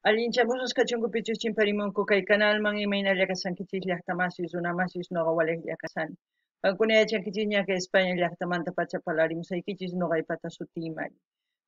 Allinchamusqa kachunkupichus chimparimunku kay canalman imaynalla kasankichis llaqtamasis runamasis noqa waliqlla kasani. Qankuna yachankichis ñaqa España llaqtamanta pacha parlarimusaykichis noqaypata sutiymari.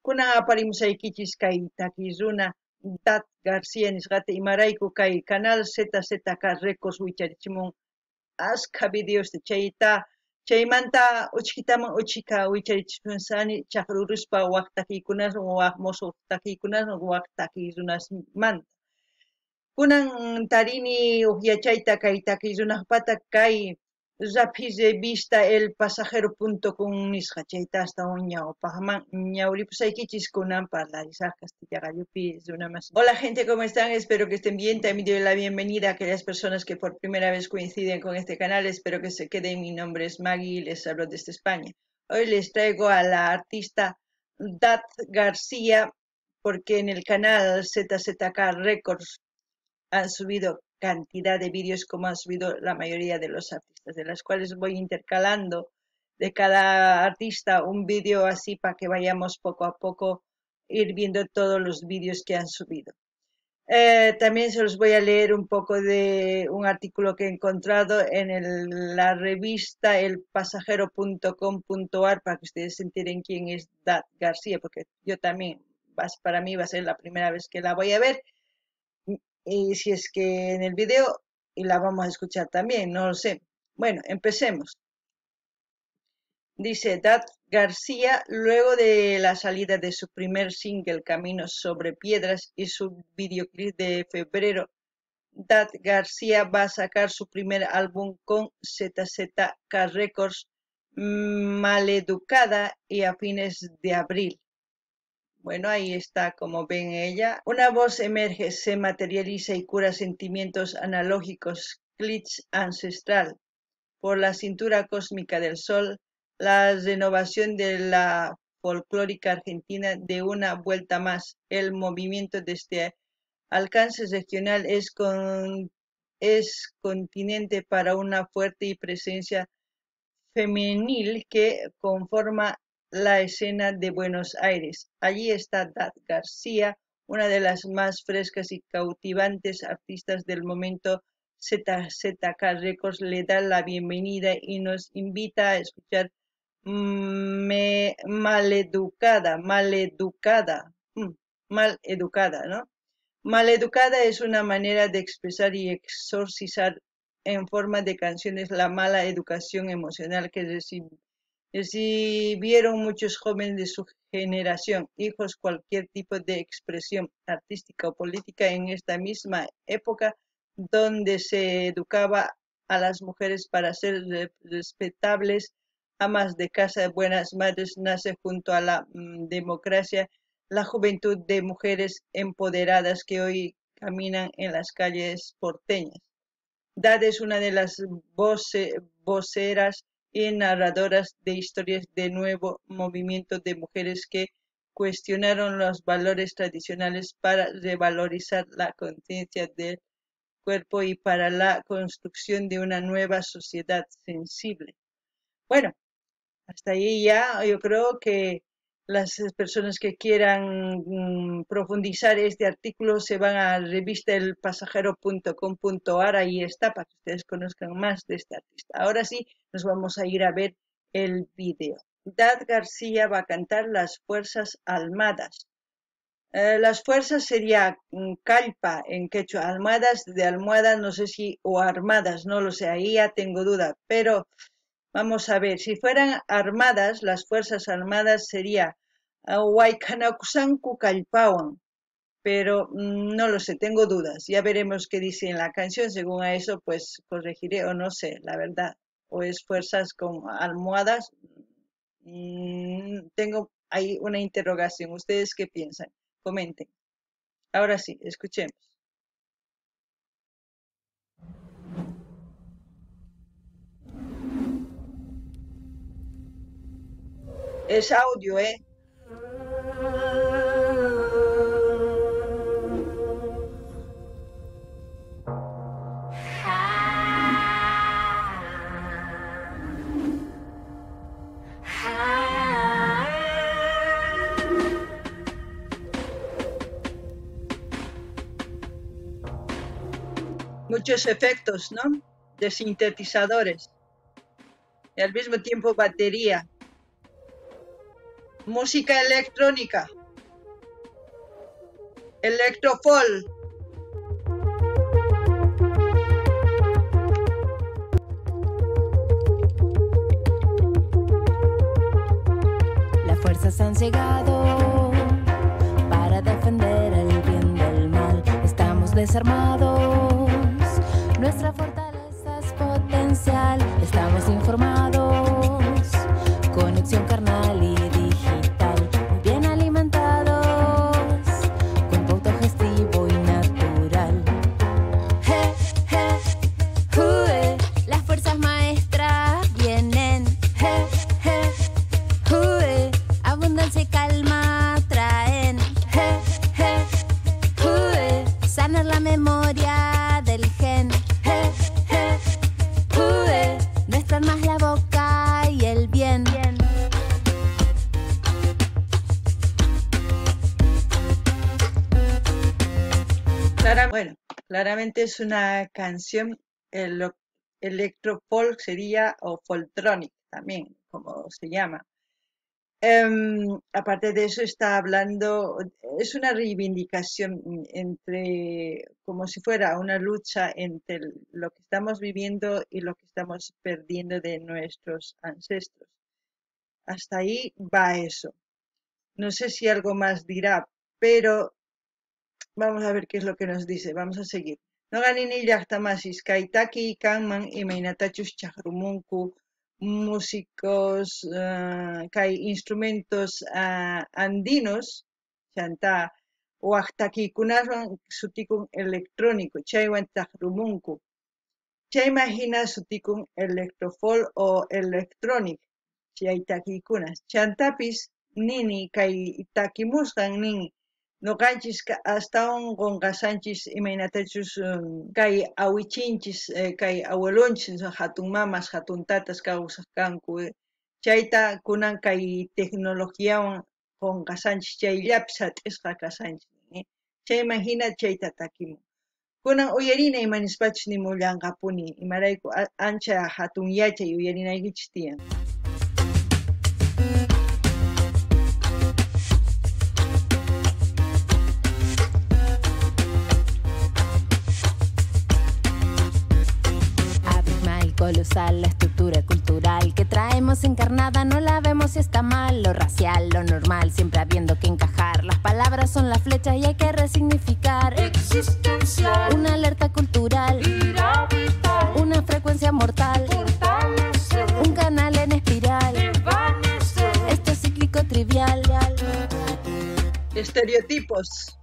Kunan aparimusaykichis kay takiy runa Dat García nisqata imarayku kay canal ZZK Records wicharichimun asqa videosta chaymanta uchkitaman uchika wicharichipunsani chaqruruspa waq takiykunawan waq musuq takiykunawan waq takiy runasmanta. Kunan tarini yachayta kay takiy runaqpata kay Rapid Revista elpasajero.com nisqa chayta astawan ñawripusaykichis kunan parlarisaq Castilla gallupi runamas. Hola gente, ¿cómo están? Espero que estén bien. También doy la bienvenida a aquellas personas que por primera vez coinciden con este canal. Espero que se queden. Mi nombre es Maggie y les hablo desde España. Hoy les traigo a la artista Dat García porque en el canal ZZK Records han subido cantidad de vídeos como han subido la mayoría de los artistas, de las cuales voy intercalando de cada artista un vídeo así para que vayamos poco a poco ir viendo todos los vídeos que han subido. También se los voy a leer un poco de un artículo que he encontrado en la revista elpasajero.com.ar para que ustedes se enteren quién es Dat García, porque yo también, para mí va a ser la primera vez que la voy a ver. Y si es que en el video y la vamos a escuchar también, no lo sé. Bueno, empecemos. Dice Dat García, luego de la salida de su primer single Caminos sobre Piedras y su videoclip de febrero, Dat García va a sacar su primer álbum con ZZK Records, Maleducada, y a fines de abril. Bueno, ahí está, como ven ella. Una voz emerge, se materializa y cura sentimientos analógicos, glitch ancestral. Por la cintura cósmica del sol, la renovación de la folclórica argentina de una vuelta más. El movimiento de este alcance regional es continente para una fuerte y presencia femenil que conforma la escena de Buenos Aires. Allí está Dat García, una de las más frescas y cautivantes artistas del momento. ZZK Records le da la bienvenida y nos invita a escuchar Maleducada, ¿no? Maleducada es una manera de expresar y exorcizar en forma de canciones la mala educación emocional que recibieron muchos jóvenes de su generación, hijos cualquier tipo de expresión artística o política en esta misma época donde se educaba a las mujeres para ser respetables, amas de casa, buenas madres, nace junto a la democracia la juventud de mujeres empoderadas que hoy caminan en las calles porteñas. Dad es una de las voceras y narradoras de historias de nuevo movimiento de mujeres que cuestionaron los valores tradicionales para revalorizar la conciencia del cuerpo y para la construcción de una nueva sociedad sensible. Bueno, hasta ahí ya yo creo que las personas que quieran profundizar este artículo se van a revista elpasajero.com.ar, ahí está, para que ustedes conozcan más de este artista. Ahora sí, nos vamos a ir a ver el video. Dat García va a cantar Las Fuerzas Armadas. Las fuerzas sería calpa en quechua, almohadas de almohadas, no sé si, o armadas, no lo sé, ahí ya tengo duda, pero vamos a ver, si fueran armadas, las fuerzas armadas sería Huaycanacusancu Calpawan, pero no lo sé, tengo dudas, ya veremos qué dice en la canción, según a eso pues corregiré o no sé, la verdad, o es fuerzas con almohadas, tengo ahí una interrogación, ¿ustedes qué piensan? Comenten. Ahora sí, escuchemos. Es audio, ¿eh? muchos efectos, ¿no? De sintetizadores. Y al mismo tiempo batería. Música electrónica. Electrofolk. Las fuerzas han llegado para defender el bien del mal. Estamos desarmados, nuestra fortaleza es potencial. Estamos informados, conexión carnal y digital, muy bien alimentados, con tu autogestivo y natural. Je, je, jue, las fuerzas maestras vienen. Je, je, jue, abundancia y calma traen. Je, je, jue, sanar la memoria del gen. Je, je, jue, no están más la boca y el bien. Bueno, claramente es una canción electrofolk sería, o folktronic también, como se llama. Aparte de eso está hablando, es una reivindicación entre, como si fuera una lucha entre lo que estamos viviendo y lo que estamos perdiendo de nuestros ancestros. Hasta ahí va eso. No sé si algo más dirá, pero vamos a ver qué es lo que nos dice. Vamos a seguir. No ganini llaqtamasis kaitaki kanman imaynatachus chaqrumunku músicos kay instrumentos andinos chanta waqtakikunawan sutikun electrónico chaywan chaqrumunku. Chaymahina sutikun electrofolk o electronic chaytakikunas. Chantapis nini kay takimusqan nini. Noqanchis astawan qunqasanchis imaynatachus kay awichinchis kay abuelonchis hatun mamas hatun tatas kawsaq kanku chayta kunan kay tecnologiawan qunqasanchis chayllapis hat'isqa kasanchis chayman hina chayta takimun kunan uyarina imanispachu nimullanqapuni imarayku ancha hatun yachay uyarinaykichis tiyan. Colosal la estructura cultural que traemos encarnada, no la vemos si está mal, lo racial, lo normal, siempre habiendo que encajar. Las palabras son las flechas y hay que resignificar. Existencial, una alerta cultural, ira vital, una frecuencia mortal, fortalecer, un canal en espiral, desvanecer, esto es cíclico trivial. Estereotipos.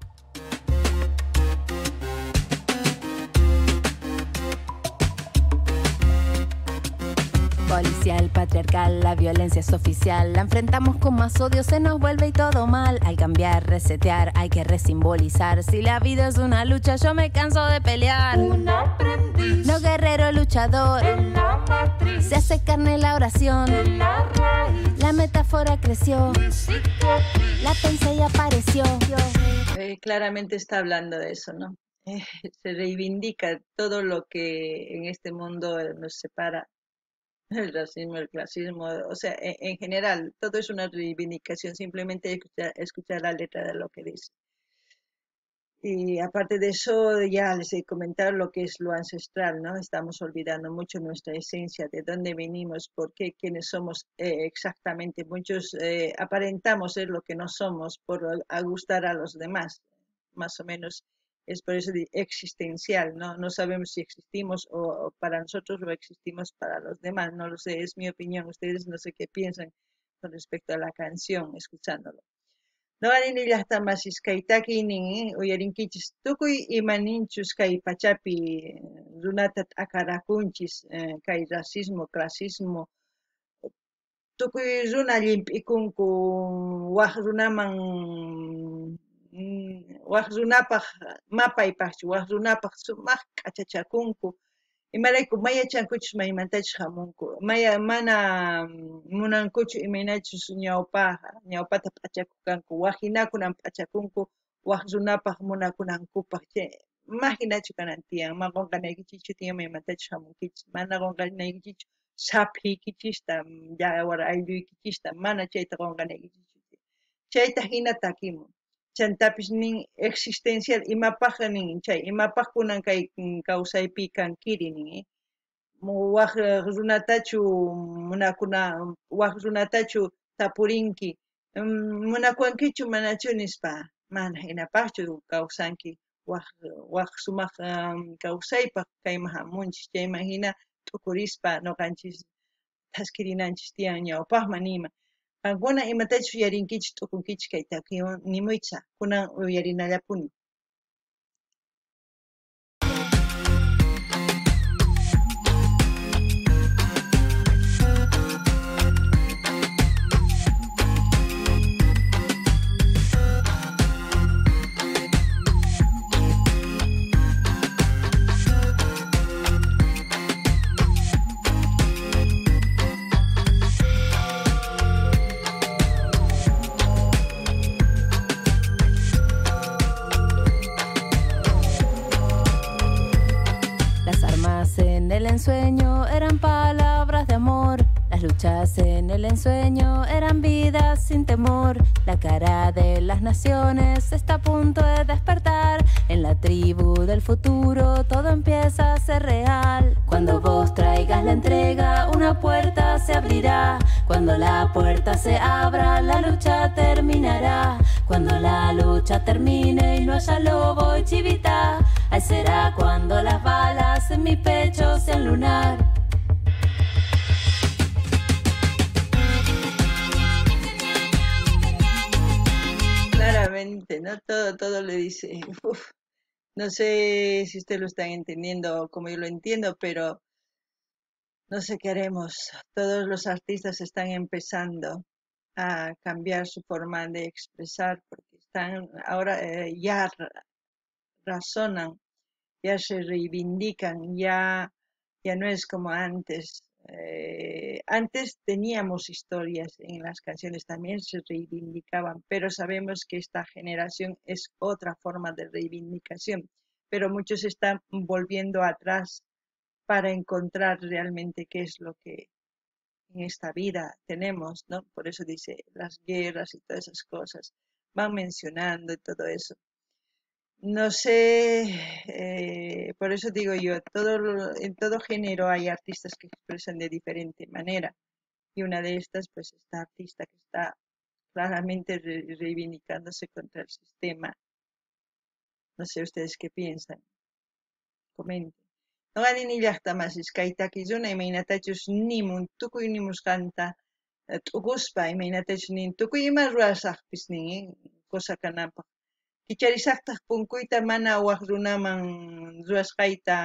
Policial, patriarcal, la violencia es oficial. La enfrentamos con más odio, se nos vuelve y todo mal. Al cambiar, resetear, hay que resimbolizar. Si la vida es una lucha, yo me canso de pelear. Un aprendiz, no guerrero luchador. En la matriz, se hace carne la oración. En la raíz, la metáfora creció. La pensé y apareció. Claramente está hablando de eso, ¿no? Se reivindica todo lo que en este mundo nos separa. El racismo, el clasismo, o sea, en general, todo es una reivindicación, simplemente escuchar la letra de lo que dice. Y aparte de eso, ya les he comentado lo que es lo ancestral, ¿no? Estamos olvidando mucho nuestra esencia, de dónde venimos, por qué, quiénes somos exactamente. Muchos aparentamos ser lo que no somos por gustar a los demás, más o menos. Es por eso existencial, ¿no? No sabemos si existimos o para nosotros o existimos para los demás, no lo sé, es mi opinión. Ustedes no sé qué piensan con respecto a la canción, escuchándolo. No ganini llaqtamasis kaytaki nin uyarinkichis tukuy imaninchus kay pachapi runata t'akarakunchis kay racismo, clasismo tukuy runa llimp'ikunku waq runaman waq runapaq mapaypaqchu waq runapaq sumaq k'achachakunku imarayku mayachankuchus maymantachus hamunku mana munankuchu imaynachus ñawpata p'achakukanku waq hinakunan p'achakunku waq runapaq munakunankupaq imaginachu kanantiyan maqonqanaykichichu tiyan maymantachu hamunkichis mana qonqanaykichichu saphiykichista yawar aylluykichista mana chayta qonqanaykichichu chayta hina takimun chantapis nin existencial imapaq nin chay imapaq kunan kay kawsaypi kankiri nin waq runatachu munakuna waq runatachu tapurinki munakuankichu manachu nispa mana hinapaqchu kawsanki waq sumaq kawsaypaq kayman hamunchis chayman hina t'ukurispa nuqanchis taskirinanchis tiyan ñawpaqman nima qankuna imatachu yarinkichis t'ukunkichis kay takiwan nimuycha kunan uyarinallapuni. En el ensueño eran palabras de amor, las luchas en el ensueño eran vidas sin temor. La cara de las naciones está a punto de despertar. En la tribu del futuro todo empieza a ser real. Cuando vos traigas la entrega, una puerta se abrirá. Cuando la puerta se abra, la lucha terminará. Cuando la lucha termine y no haya lobo y chivita, ahí será cuando las balas en mi pecho sean lunar. Claramente, ¿no? Todo le dice, no sé si ustedes lo están entendiendo como yo lo entiendo, pero no sé qué haremos. Todos los artistas están empezando a cambiar su forma de expresar porque están ahora ya razonan, ya se reivindican, ya no es como antes. Antes teníamos historias en las canciones, también se reivindicaban, pero sabemos que esta generación es otra forma de reivindicación, pero muchos están volviendo atrás para encontrar realmente qué es lo que en esta vida tenemos, ¿no? Por eso dice las guerras y todas esas cosas, van mencionando y todo eso. No sé, por eso digo yo, en todo género hay artistas que expresan de diferente manera y una de estas, pues, esta artista que está claramente reivindicándose contra el sistema. No sé ustedes qué piensan, comenten. No ganin ni llaqta masis kaytakizuna imaynatachus nimun tukuy nimusqanta t'ukuspa imaynatachus nin tukuy ima ruwasaqpis nin cosa kanapaq kicharisaqtaq punkuyta mana waq runaman ruwasqayta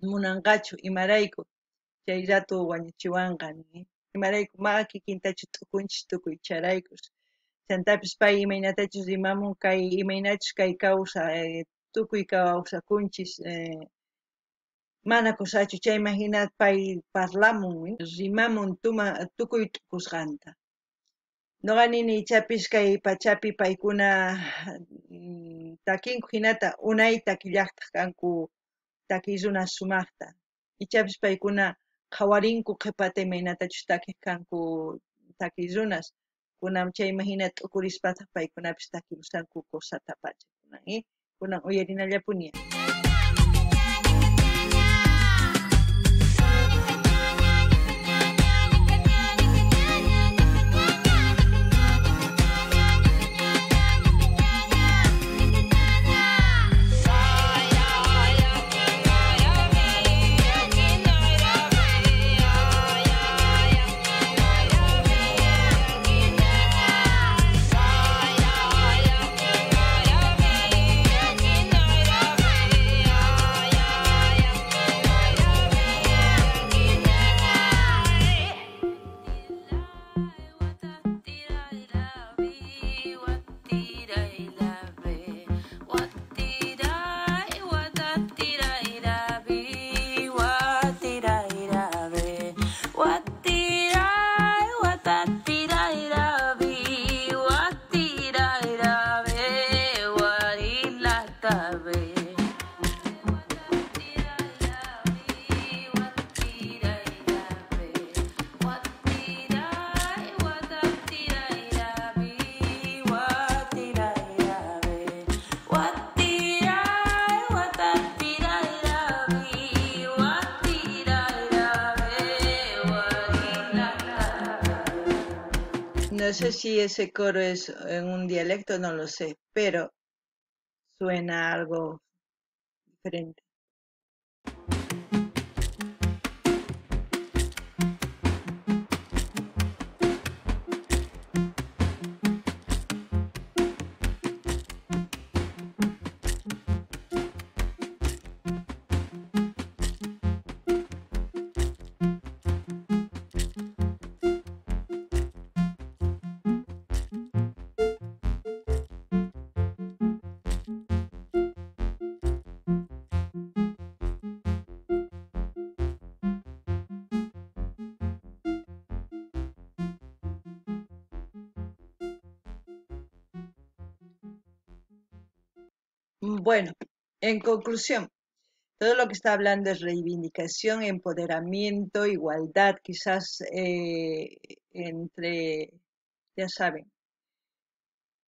munanqachu imarayku chay rato wañuchiwanqa nin imarayku maqa kikintachu t'ukunchis tukuy charaykus chantapis pay imaynatachus rimamun kay imaynachus kay kawsa tukuy kawsakunchis mana kusachu chayman hina pay parlamun rimamun tukuy t'ukusqanta noqa nini ichapis kay pachapi paykuna takinku hinata unayta llaqtaq kanku takiy runa sumaqta ichapis paykuna qhawarinku qhipata imaynatachus takiq kanku takiy runas kunan chayman hina t'ukurispataq paykunapis takimusanku kusata pacha kunan uyarinallapuni. No sé si ese coro es en un dialecto, no lo sé, pero suena algo diferente. Bueno, en conclusión, todo lo que está hablando es reivindicación, empoderamiento, igualdad, quizás entre, ya saben,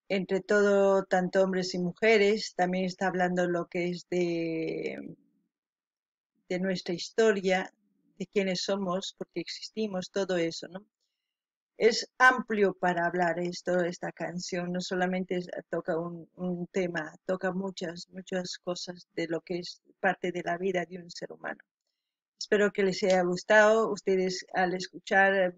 entre todo, tanto hombres y mujeres. También está hablando lo que es de nuestra historia, de quiénes somos, porque existimos, todo eso, ¿no? Es amplio para hablar esto, esta canción, no solamente toca un tema, toca muchas cosas de lo que es parte de la vida de un ser humano. Espero que les haya gustado. Ustedes al escuchar,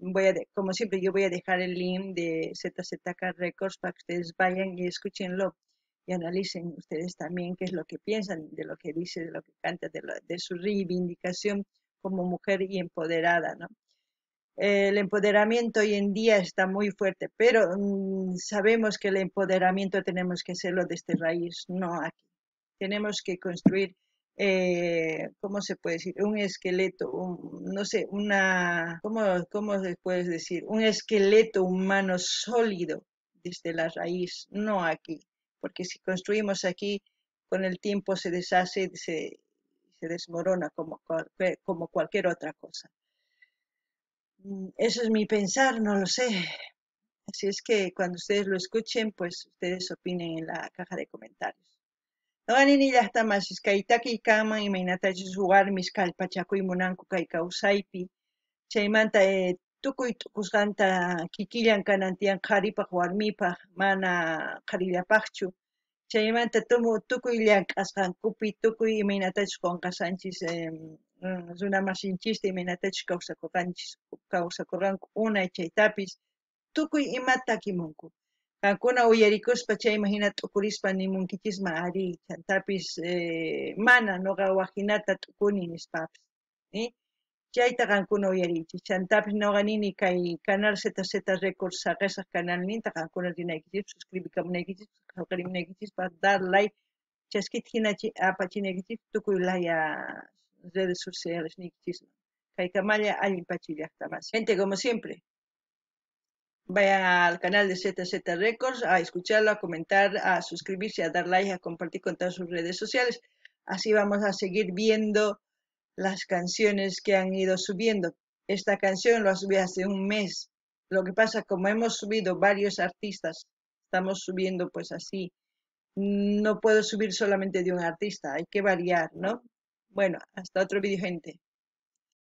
como siempre, yo voy a dejar el link de ZZK Records para que ustedes vayan y escúchenlo y analicen ustedes también qué es lo que piensan de lo que dice, de lo que canta, de su reivindicación como mujer y empoderada, ¿no? El empoderamiento hoy en día está muy fuerte, pero sabemos que el empoderamiento tenemos que hacerlo desde raíz, no aquí. Tenemos que construir, ¿cómo se puede decir? Un esqueleto, no sé, ¿cómo se puede decir? Un esqueleto humano sólido desde la raíz, no aquí. Porque si construimos aquí, con el tiempo se deshace, se desmorona como cualquier otra cosa. Eso es mi pensar, no lo sé. Así es que cuando ustedes lo escuchen, pues ustedes opinen en la caja de comentarios. Noqanini llaqtamas iskaitaki kanman imaynatachus warmis kallpachakuy munanku kay kawsaypi. Chaymanta tukuy tukusqanta kikillan kanan tiyan qharipaq warmipaq mana qharillapaqchu. Chaymanta tukuy llank'asqankupi tukuy imaynatachus qunqasanchis runa masinchista imaynatachus kawsakurqanku unay chaytapis tukuy imata takimunku. Kankuna uyarikuspa chayman hina t'ukurispa nimunkichisma ari chantapis mana nuqa waqinata t'ukuni nispapis. Chayta qankuna uyariychis. Chantapis nuqa nini kay canal ZZ Records saqisaq canalninta qankuna rinaykichis, suscribikamunaykichis, qillqarimunaykichis, dar like, chaskita hinachi apachinaykichis tukuy laya redes sociales niykichisman. Kaykamalla allin pachillaqtamas. Gente, como siempre, vayan al canal de ZZ Records a escucharlo, a comentar, a suscribirse, a dar like, a compartir con todas sus redes sociales. Así vamos a seguir viendo las canciones que han ido subiendo. Esta canción la subí hace un mes. Lo que pasa, como hemos subido varios artistas, estamos subiendo pues así. No puedo subir solamente de un artista, hay que variar, ¿no? Bueno, hasta otro vídeo, gente.